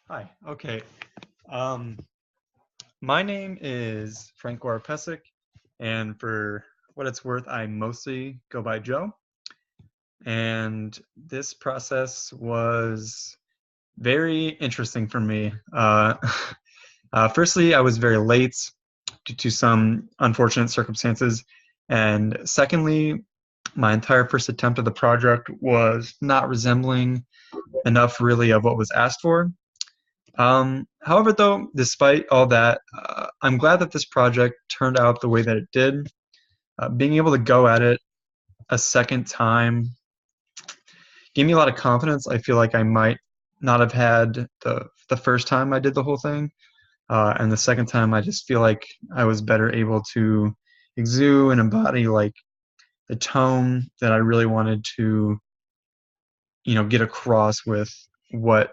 Hi. Okay. Um, my name is Frank Goropesek, and for what it's worth, I mostly go by Joe. And this process was very interesting for me. Firstly, I was very late due to some unfortunate circumstances. And secondly, my entire first attempt at the project was not resembling enough really of what was asked for. However, though, despite all that, I'm glad that this project turned out the way that it did. Being able to go at it a second time gave me a lot of confidence. I feel like I might not have had the first time I did the whole thing, and the second time I just feel like I was better able to exude and embody like the tone that I really wanted to, get across with what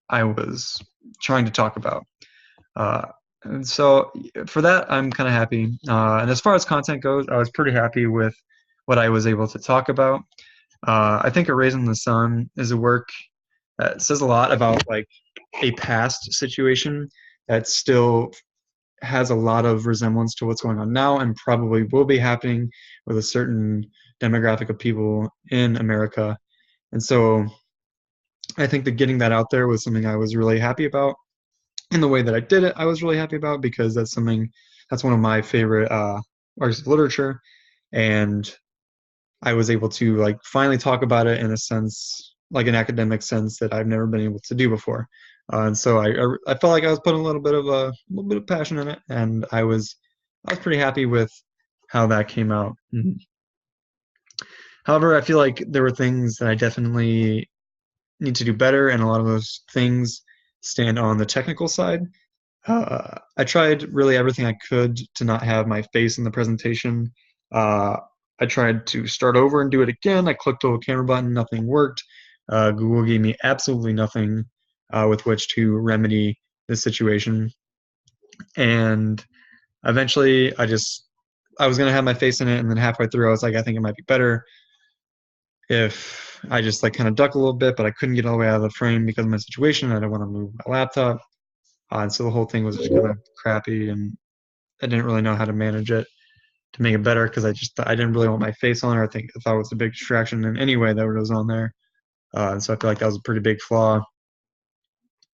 I was trying to talk about. And so for that, I'm kind of happy. And as far as content goes, I was pretty happy with what I was able to talk about. I think A Raisin in the Sun is a work that says a lot about like a past situation that still has a lot of resemblance to what's going on now and probably will be happening with a certain demographic of people in America. And so I think that getting that out there was something I was really happy about. And the way that I did it, I was really happy about because that's one of my favorite arts of literature, and I was able to like finally talk about it in a sense, like an academic sense that I've never been able to do before. And so I felt like I was putting a little bit of passion in it, and I was pretty happy with how that came out. Mhm. However, I feel like there were things that I definitely need to do better, and a lot of those things stand on the technical side. I tried really everything I could to not have my face in the presentation. Uh, I tried to start over and do it again. I clicked the camera button, nothing worked. Google gave me absolutely nothing with which to remedy this situation. And eventually, I was gonna have my face in it, and then halfway through, I was like, I think it might be better if I just like kind of duck a little bit, but I couldn't get all the way out of the frame because of my situation. I didn't want to move my laptop. And so the whole thing was just kind of crappy, and I didn't really know how to manage it to make it better because I didn't really want my face on it. I thought it was a big distraction in any way that was on there. And so I feel like that was a pretty big flaw,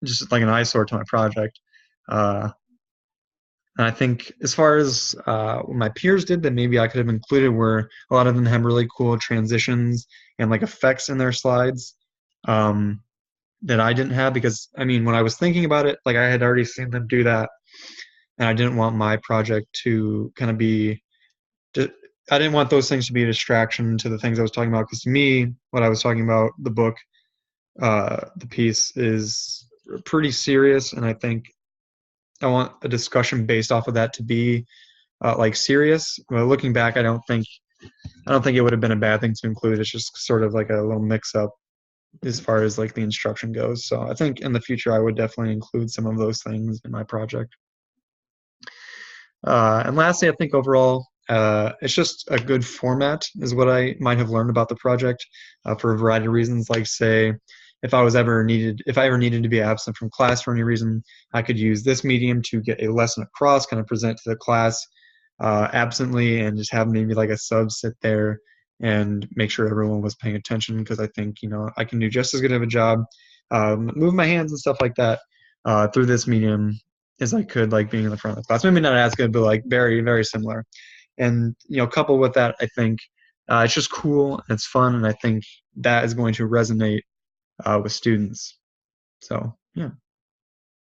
just like an eyesore to my project. Uh, and I think as far as what my peers did that maybe I could have included were a lot of them have really cool transitions and like effects in their slides um, that I didn't have because I mean when I was thinking about it, like I had already seen them do that, and I didn't want my project to kind of be I didn't want those things to be a distraction to the things I was talking about because to me, what I was talking about, the book, the piece is pretty serious, and I think I want a discussion based off of that to be like serious. Well, looking back, I don't think it would have been a bad thing to include. It's just sort of like a little mix up as far as like the instruction goes. So I think in the future, I would definitely include some of those things in my project. And lastly, I think overall, it's just a good format is what I might have learned about the project for a variety of reasons. Like say, if I ever needed to be absent from class for any reason, I could use this medium to get a lesson across, kind of present to the class absently, and just have maybe like a sub sit there and make sure everyone was paying attention because I think I can do just as good of a job, move my hands and stuff like that through this medium as I could like being in the front of the class. Maybe not as good, but like very, very similar. And coupled with that, I think it's just cool and it's fun, and I think that is going to resonate with students. So yeah.